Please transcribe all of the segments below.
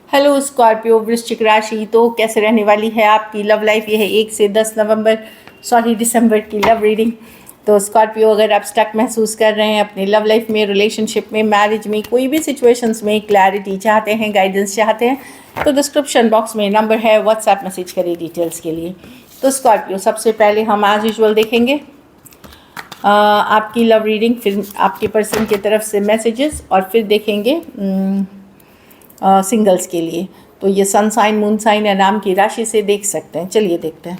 Hello Scorpio वृश्चिक राशि, तो कैसे रहने वाली है आपकी लव लाइफ। ये है 1 से 10 नवंबर दिसंबर की लव रीडिंग। तो स्कॉर्पियो, अगर आप स्टक महसूस कर रहे हैं अपने लव लाइफ में, रिलेशनशिप में, मैरिज में, कोई भी सिचुएशंस में क्लैरिटी चाहते हैं, गाइडेंस चाहते हैं, तो डिस्क्रिप्शन बॉक्स में नंबर है, व्हाट्सएप मैसेज करिए डिटेल्स के लिए। तो स्कॉर्पियो, सबसे पहले हम आज यूजुअल देखेंगे आपकी लव रीडिंग, फिर आपके पर्सन की तरफ से मैसेजेस, और फिर देखेंगे सिंगल्स के लिए। तो ये सन साइन, मून साइन या नाम की राशि से देख सकते हैं। चलिए देखते हैं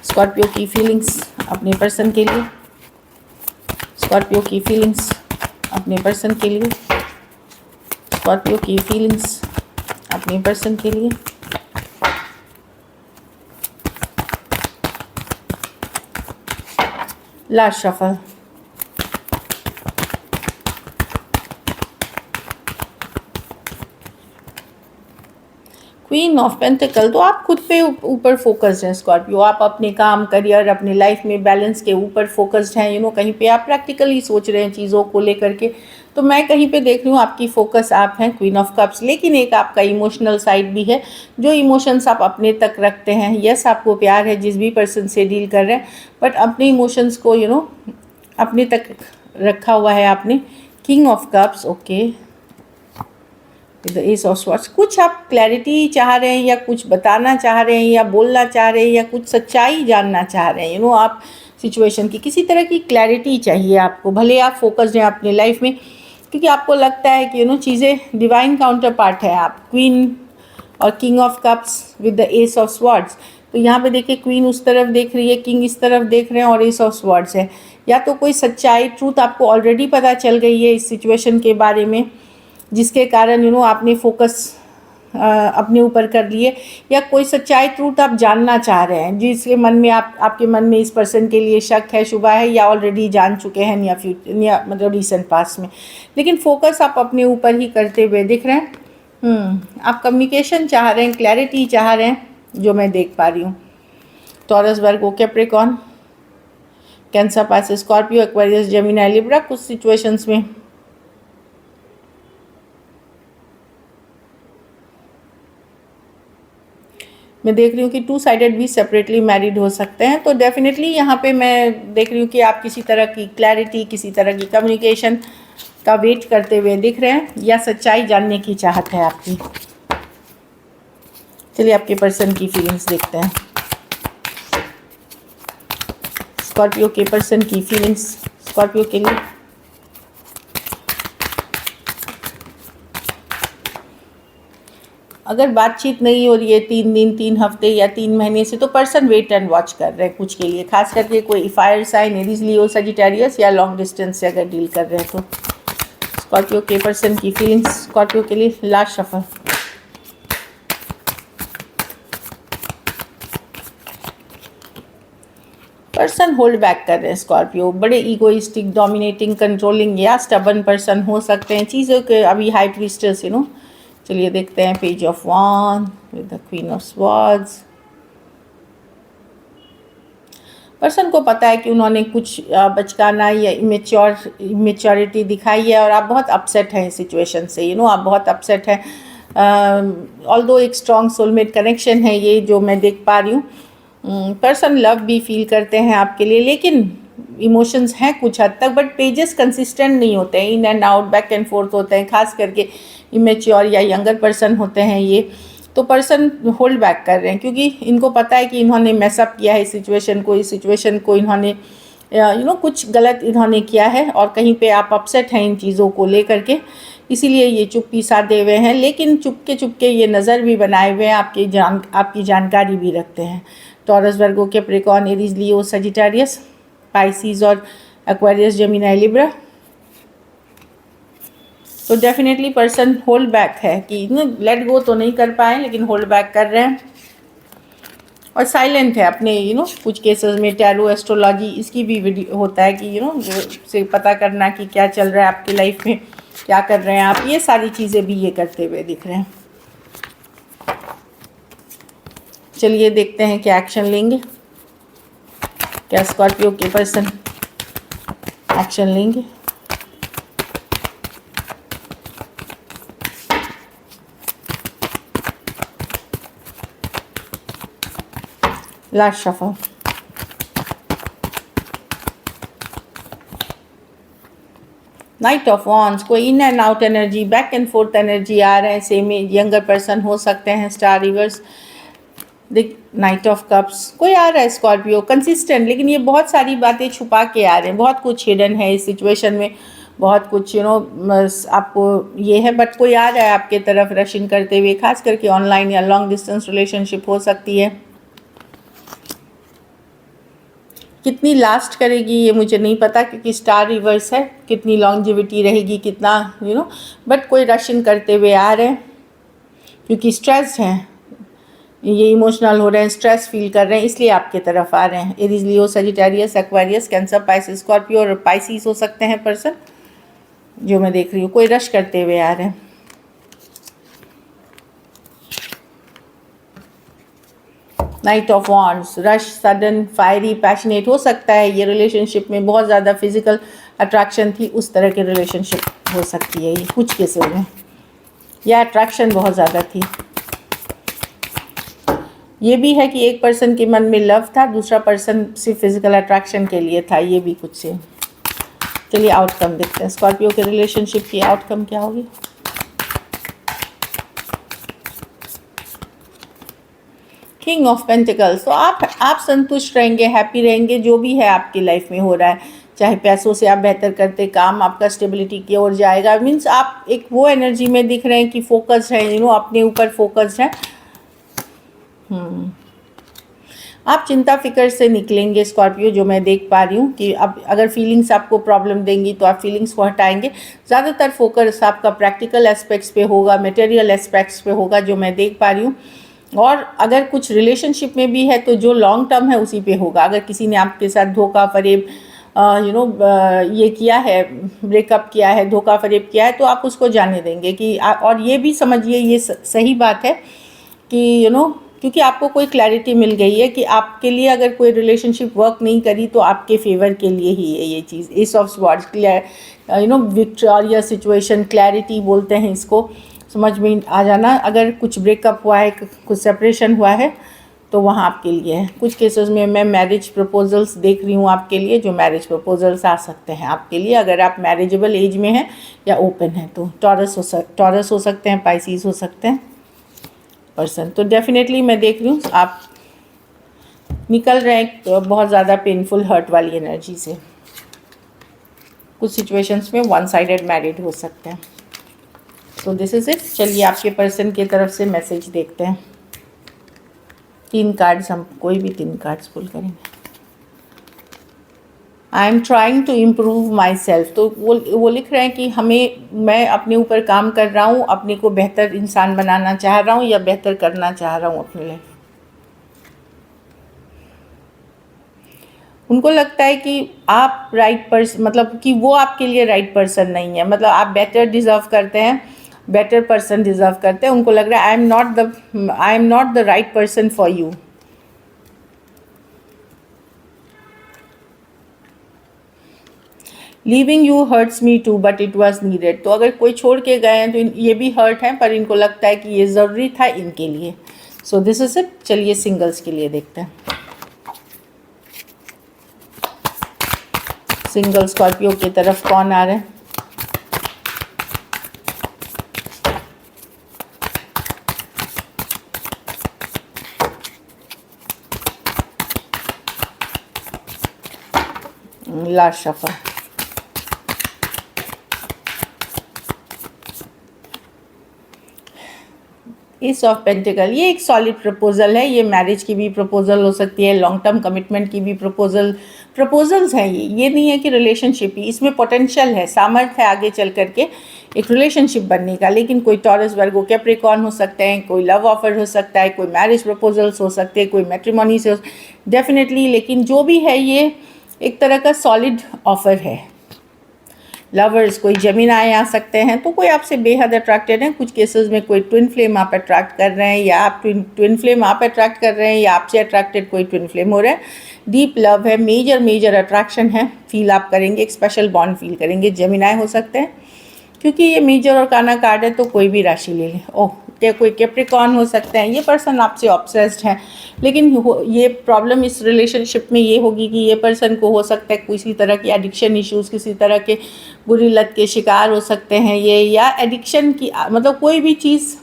स्कॉर्पियो की फीलिंग्स अपने पर्सन के लिए। स्कॉर्पियो की फीलिंग्स अपने पर्सन के लिए। स्कॉर्पियो की फीलिंग्स अपने पर्सन के लिए। Last shuffle. Queen of pentacle. तो आप खुद पे ऊपर फोकस्ड हैं स्कॉर्पियो। आप अपने काम, करियर, अपने लाइफ में बैलेंस के ऊपर फोकस्ड हैं। कहीं पे आप प्रैक्टिकली सोच रहे हैं चीज़ों को लेकर के। तो मैं कहीं पे देख रही हूँ आपकी फोकस आप हैं क्वीन ऑफ कप्स। लेकिन एक आपका इमोशनल साइड भी है, जो इमोशंस आप अपने तक रखते हैं। यस, आपको प्यार है जिस भी पर्सन से डील कर रहे हैं, बट अपने इमोशंस को अपने तक रखा हुआ है आपने। King of cups, okay, the S of swords. कुछ आप क्लैरिटी चाह रहे हैं, या कुछ बताना चाह रहे हैं, या बोलना चाह रहे हैं, या कुछ सच्चाई जानना चाह रहे हैं। आप सिचुएशन की किसी तरह की क्लैरिटी चाहिए आपको। भले आप फोकस्ड हैं अपने लाइफ में, क्योंकि आपको लगता है कि चीज़ें डिवाइन काउंटर पार्ट है आप। क्वीन और king of cups with the S of swords. तो यहाँ पे देखिए, क्वीन उस तरफ देख रही है, किंग इस तरफ देख रहे हैं, और एस ऑफ स्वॉर्ड्स है। या तो कोई सच्चाई, ट्रूथ आपको ऑलरेडी पता चल गई है इस सिचुएशन के बारे में, जिसके कारण आपने फोकस अपने ऊपर कर लिए, या कोई सच्चाई, ट्रूथ आप जानना चाह रहे हैं, जिसके मन में आपके मन में इस पर्सन के लिए शक है, शुबा है, या ऑलरेडी जान चुके हैं या मतलब रिसेंट पास्ट में। लेकिन फोकस आप अपने ऊपर ही करते हुए दिख रहे हैं। आप कम्युनिकेशन चाह रहे हैं, क्लैरिटी चाह रहे हैं, जो मैं देख पा रही हूँ। Taurus, Virgo, Capricorn, Cancer, Pisces, Scorpio, Aquarius, Gemini, Libra. कुछ सिचुएशंस में मैं देख रही हूँ कि 2 साइडेड भी सेपरेटली मैरिड हो सकते हैं। तो डेफिनेटली यहाँ पे मैं देख रही हूँ कि आप किसी तरह की क्लैरिटी, किसी तरह की कम्युनिकेशन का वेट करते हुए दिख रहे हैं, या सच्चाई जानने की चाहत है आपकी। चलिए आपके पर्सन की फीलिंग्स देखते हैं। स्कॉर्पियो के पर्सन की फीलिंग्स स्कॉर्पियो के लिए। अगर बातचीत नहीं हो रही है 3 दिन, 3 हफ्ते या 3 महीने से, तो पर्सन वेट एंड वॉच कर रहे हैं कुछ के लिए। खास करके कोई fire sign, Aries, Leo, Sagittarius, या लॉन्ग डिस्टेंस से अगर डील कर रहे हैं तो। स्कॉर्पियो के पर्सन की फीलिंग्स स्कॉर्पियो के लिए। Last shuffle. Person hold back कर रहे हैं स्कॉर्पियो। बड़े ईगोइस्टिक, डोमिनेटिंग, कंट्रोलिंग या स्टबर्न पर्सन हो सकते हैं चीज़ों के। अभी हाई प्रीस्टेस चलिए देखते हैं। Page of wand with the queen of swords. Person को पता है कि उन्होंने कुछ बचकाना या इमेच्योरिटी दिखाई है, और आप बहुत अपसेट हैं इस सिचुएशन से। आप बहुत अपसेट हैं। ऑल्दो एक स्ट्रॉन्ग सोलमेट कनेक्शन है ये, जो मैं देख पा रही हूँ। पर्सन लव भी फील करते हैं आपके लिए, लेकिन इमोशंस हैं कुछ हद तक, बट पेजेस कंसिस्टेंट नहीं होते हैं। इन and out, back and fourth होते हैं। खास करके इमेच्योर या यंगर पर्सन होते हैं ये। तो पर्सन होल्ड बैक कर रहे हैं, क्योंकि इनको पता है कि इन्होंने मैसअप किया है इस सिचुएशन को इन्होंने कुछ गलत इन्होंने किया है, और कहीं पे आप अपसेट हैं इन चीज़ों को लेकर के। इसीलिए ये चुप्पी साधे हुए हैं, लेकिन चुपके ये नज़र भी बनाए हुए हैं, आपकी जानकारी भी रखते हैं। Taurus, Virgo, Capricorn, Aries, Leo, Sagittarius, Pisces और एक्वेरियस, जेमिनी, लिब्रा। तो डेफिनेटली पर्सन होल्ड बैक है कि लेट गो तो नहीं कर पाए, लेकिन होल्ड बैक कर रहे हैं, और साइलेंट है अपने कुछ केसेस में। टैरो, एस्ट्रोलॉजी, इसकी भी वीडियो होता है कि से पता करना कि क्या चल रहा है आपकी लाइफ में, क्या कर रहे हैं आप। ये सारी चीज़ें भी ये करते हुए दिख रहे हैं। चलिए देखते हैं क्या एक्शन लेंगे, क्या स्कॉर्पियो के पर्सन एक्शन लेंगे। Last shuffle. Knight of wands, कोई in and out energy, back and forth energy आ रहे हैं, सेम यंगर पर्सन हो सकते हैं, स्टार रिवर्स। देख नाइट ऑफ कप्स, कोई आ रहा है स्कॉर्पियो कंसिस्टेंट, लेकिन ये बहुत सारी बातें छुपा के आ रहे हैं, बहुत कुछ हिडन है इस सिचुएशन में, बहुत कुछ आपको ये है, बट कोई आ रहा है आपके तरफ रशिंग करते हुए, खास करके ऑनलाइन या लॉन्ग डिस्टेंस रिलेशनशिप हो सकती है। कितनी लास्ट करेगी ये मुझे नहीं पता, क्योंकि स्टार रिवर्स है, कितनी लॉन्जिविटी रहेगी, कितना बट कोई रशिंग करते हुए आ रहे हैं, क्योंकि स्ट्रेस हैं, ये इमोशनल हो रहे हैं, स्ट्रेस फील कर रहे हैं, इसलिए आपके तरफ आ रहे हैं। Aries, Leo, Sagittarius, Aquarius, Cancer, Pisces, Scorpio और पाइसिस हो सकते हैं पर्सन जो मैं देख रही हूँ, कोई रश करते हुए आ रहे हैं। Night of wands, rush, sudden, fiery, passionate हो सकता है, ये रिलेशनशिप में बहुत ज़्यादा फिजिकल अट्रैक्शन थी, उस तरह की रिलेशनशिप हो सकती है ये कुछ केसेस में, या अट्रैक्शन बहुत ज़्यादा थी। ये भी है कि एक पर्सन के मन में लव था, दूसरा पर्सन सिर्फ फिजिकल अट्रैक्शन के लिए था, ये भी कुछ से। चलिए आउटकम देखते हैं, स्कॉर्पियो के रिलेशनशिप की आउटकम क्या होगी। किंग ऑफ पेंटिकल्स, तो आप संतुष्ट रहेंगे, हैप्पी रहेंगे, जो भी है आपकी लाइफ में हो रहा है, चाहे पैसों से आप बेहतर करते, काम आपका स्टेबिलिटी की ओर जाएगा, मीन्स आप एक वो एनर्जी में दिख रहे हैं कि फोकस है, अपने ऊपर फोकस्ड है। आप चिंता फिक्र से निकलेंगे स्कॉर्पियो, जो मैं देख पा रही हूँ कि अब अगर फीलिंग्स आपको प्रॉब्लम देंगी तो आप फीलिंग्स को हटाएंगे, ज़्यादातर फोकस आपका प्रैक्टिकल एस्पेक्ट्स पे होगा, मटेरियल एस्पेक्ट्स पे होगा, जो मैं देख पा रही हूँ। और अगर कुछ रिलेशनशिप में भी है तो जो लॉन्ग टर्म है उसी पे होगा। अगर किसी ने आपके साथ धोखा फरेब ये किया है, ब्रेकअप किया है, धोखा फरेब किया है, तो आप उसको जाने देंगे कि और ये भी समझिए, ये सही बात है कि क्योंकि आपको कोई क्लैरिटी मिल गई है कि आपके लिए अगर कोई रिलेशनशिप वर्क नहीं करी तो आपके फेवर के लिए ही है ये चीज़। Ace of swords, victorious situation, clarity बोलते हैं इसको, समझ में आ जाना। अगर कुछ ब्रेकअप हुआ है, कुछ सेपरेशन हुआ है, तो वहाँ आपके लिए है। कुछ केसेस में मैं मैरिज प्रपोजल्स देख रही हूँ आपके लिए, जो मैरिज प्रपोजल्स आ सकते हैं आपके लिए, अगर आप मैरिजेबल एज में हैं या ओपन हैं तो। टॉरस हो सकते हैं, पाइसिस हो सकते हैं पर्सन। तो डेफिनेटली मैं देख रही हूँ आप निकल रहे हैं बहुत ज़्यादा पेनफुल हर्ट वाली एनर्जी से। कुछ सिचुएशंस में वन साइडेड मैरिड हो सकते हैं। So this is it. चलिए आपके पर्सन की तरफ से मैसेज देखते हैं। 3 कार्ड्स, हम कोई भी 3 कार्ड्स पुल करेंगे। I am trying to improve myself, तो वो लिख रहे हैं कि मैं अपने ऊपर काम कर रहा हूँ, अपने को बेहतर इंसान बनाना चाह रहा हूँ या बेहतर करना चाह रहा हूँ अपने लिए। उनको लगता है कि आप राइट पर्सन, मतलब कि वो आपके लिए राइट पर्सन नहीं है, मतलब आप बेटर डिज़र्व करते हैं, बेटर पर्सन डिज़र्व करते हैं। उनको लग रहा है I am not the right person for you. Leaving you hurts me too but it was needed, तो अगर कोई छोड़ के गए हैं तो ये भी हर्ट है, पर इनको लगता है कि ये ज़रूरी था इनके लिए। So this is it. चलिए सिंगल्स के लिए देखते हैं। सिंगल स्कॉर्पियो की तरफ कौन आ रहे हैं? Last shuffle. S of pentacle, ये एक सॉलिड प्रपोजल है। ये मैरिज की भी प्रपोजल हो सकती है, लॉन्ग टर्म कमिटमेंट की भी प्रपोजल्स हैं। ये नहीं है कि रिलेशनशिप ही, इसमें पोटेंशियल है, सामर्थ्य है आगे चल करके एक रिलेशनशिप बनने का। लेकिन कोई टॉरस, वर्गो, कैप्रिकॉर्न हो सकते हैं, कोई लव ऑफर हो सकता है, कोई मैरिज प्रपोजल्स हो सकते हैं, कोई मैट्रिमोनी से डेफिनेटली। लेकिन जो भी है ये एक तरह का सॉलिड ऑफर है। लवर्स, कोई जेमिनाई आ सकते हैं, तो कोई आपसे बेहद अट्रैक्टेड है। कुछ केसेस में कोई ट्विन फ्लेम आप अट्रैक्ट कर रहे हैं, या आप ट्विन फ्लेम आप अट्रैक्ट कर रहे हैं, या आपसे अट्रैक्टेड कोई ट्विन फ्लेम हो रहा है। डीप लव है, मेजर अट्रैक्शन है, फील आप करेंगे, एक स्पेशल बॉन्ड फील करेंगे। जेमिनाई हो सकते हैं, क्योंकि ये मेजर और काना कार्ड है तो कोई भी राशि ले लें। ओह, कोई कैप्रिकॉर्न हो सकते हैं, ये पर्सन आपसे ऑब्सेस्ड है। लेकिन ये प्रॉब्लम इस रिलेशनशिप में ये होगी कि ये पर्सन को हो सकता है किसी तरह की एडिक्शन इश्यूज़, किसी तरह के बुरी लत के शिकार हो सकते हैं ये, या एडिक्शन की मतलब कोई भी चीज़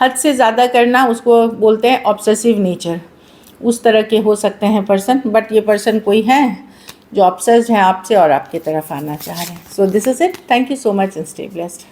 हद से ज़्यादा करना, उसको बोलते हैं ऑब्सेसिव नेचर, उस तरह के हो सकते हैं पर्सन। बट ये पर्सन कोई है जो ऑब्सेस्ड हैं आपसे और आपकी तरफ आना चाह रहे हैं। So this is it. Thank you so much and stay blessed.